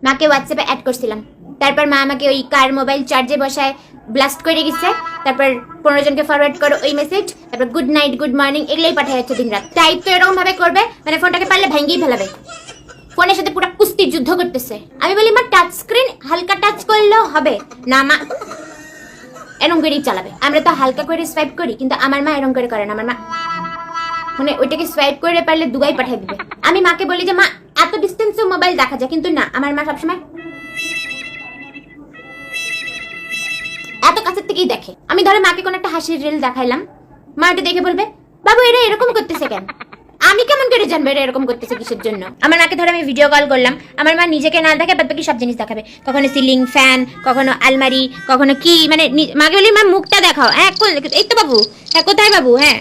মাকে হোয়াটসঅ্যাপে অ্যাড করছিলাম, তারপর মা আমাকে ওই কার মোবাইল চার্জে বসায় ব্লাস্ট করে গেছে, তারপর 15 জনকে ফরওয়ার্ড করো ওই মেসেজ, তারপর গুড নাইট গুড মর্নিং এগুলোই পাঠায় যাচ্ছে দিন রাত। টাইপ তো এরকম ভাবে করবে মানে ফোনটাকে পারলে ভেঙেই ফেলাবে, ফোনের সাথে পুরো কুস্তি যুদ্ধ করতেছে। আমি বলি মা টাচ স্ক্রিন হালকা টাচ করলেও হবে না, মা এরকম করেই চালাবে। আমরা তো হালকা করে সোয়াইপ করি, কিন্তু আমার মা এরকম করে করে না। আমার মা মানে ওইটাকে সোয়াইপ করে পারলে দুবাই পাঠিয়ে দিবে। আমি মাকে বলি যে মা এত ডিস্টেন্সে মোবাইল দেখা যায়, কিন্তু না, আমার মা সবসময় এত কাছের থেকেই দেখে। আমি ধরো মাকে কোনো একটা হাসির রিল দেখাইলাম, মা এটা দেখে বলবে বাবু এরা এরকম করতেছে কেন? আমি কেমন করে জানবো এরা এরকম করতেছে কিসের জন্য? আমার মাকে ধরো আমি ভিডিও কল করলাম, আমার মা নিজেকে না দেখে বাদ বাকি সব জিনিস দেখাবে, কখনো সিলিং ফ্যান, কখনো আলমারি, কখনো কি, মানে মাকে বলি মা মুখটা দেখাও। হ্যাঁ এই তো বাবু, হ্যাঁ কোথায় বাবু, হ্যাঁ।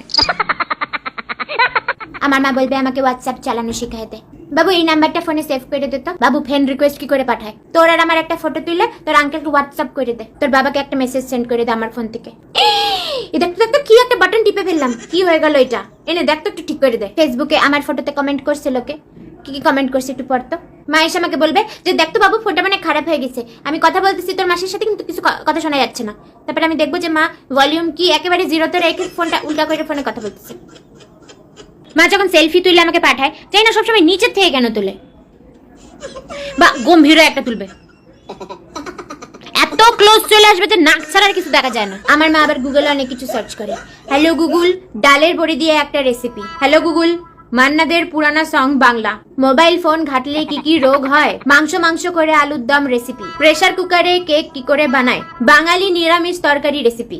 আমার মা বলবে আমাকে হোয়াটসঅ্যাপ চালানো শিখাই দে। বাবু এই নাম্বারটা ফোনে সেভ করে দে তো। বাবু ফ্রেন্ড রিকোয়েস্ট কি করে পাঠায়? তোর আর আমার একটা ফটো তুলে তোর আঙ্কেলকে হোয়াটসঅ্যাপ করে দে, তোর বাবাকে একটা মেসেজ সেন্ড করে দে আমার ফোন থেকে। এটা দেখতো কি একটা বাটন টিপে ফেললাম, কি হয়ে গেল এটা? এনে দেখ তো একটু ঠিক করে দে। ফেসবুকে আমার ফটোতে কমেন্ট করছে লোকে, কি কি কমেন্ট করছে একটু পড়তো। মা এসে আমাকে বলবে যে দেখতো বাবু ফোনটা মানে খারাপ হয়ে গেছে, আমি কথা বলতেছি তোর মাসির সাথে কিন্তু কিছু কথা শোনা যাচ্ছে না। তারপরে আমি দেখবো যে মা ভলিউম কি একেবারে জিরোতে রেখে ফোনটা উল্টা করে ফোনে কথা বলতেছে। মা যখন সেলফি তুলে আমাকে পাঠায়, যাই না সবসময় নিচের থেকে কেন তুলে, বা গম্ভীর একটা তুলবে, এত ক্লোজ চলে আসবে যে নাক ছাড়া আর কিছু দেখা যায় না। আমার মা আবার গুগলে অনেক কিছু সার্চ করে। হ্যালো গুগল, ডালের বড়ি দিয়ে একটা রেসিপি। হ্যালো গুগল, মান্নাদের পুরানা সং বাংলা। মোবাইল ফোন ঘাটলে কি কি রোগ হয়? মাংস করে আলুর দম রেসিপি। প্রেসার কুকারে কেক কি করে বানায়? বাঙালি নিরামিষ তরকারি রেসিপি।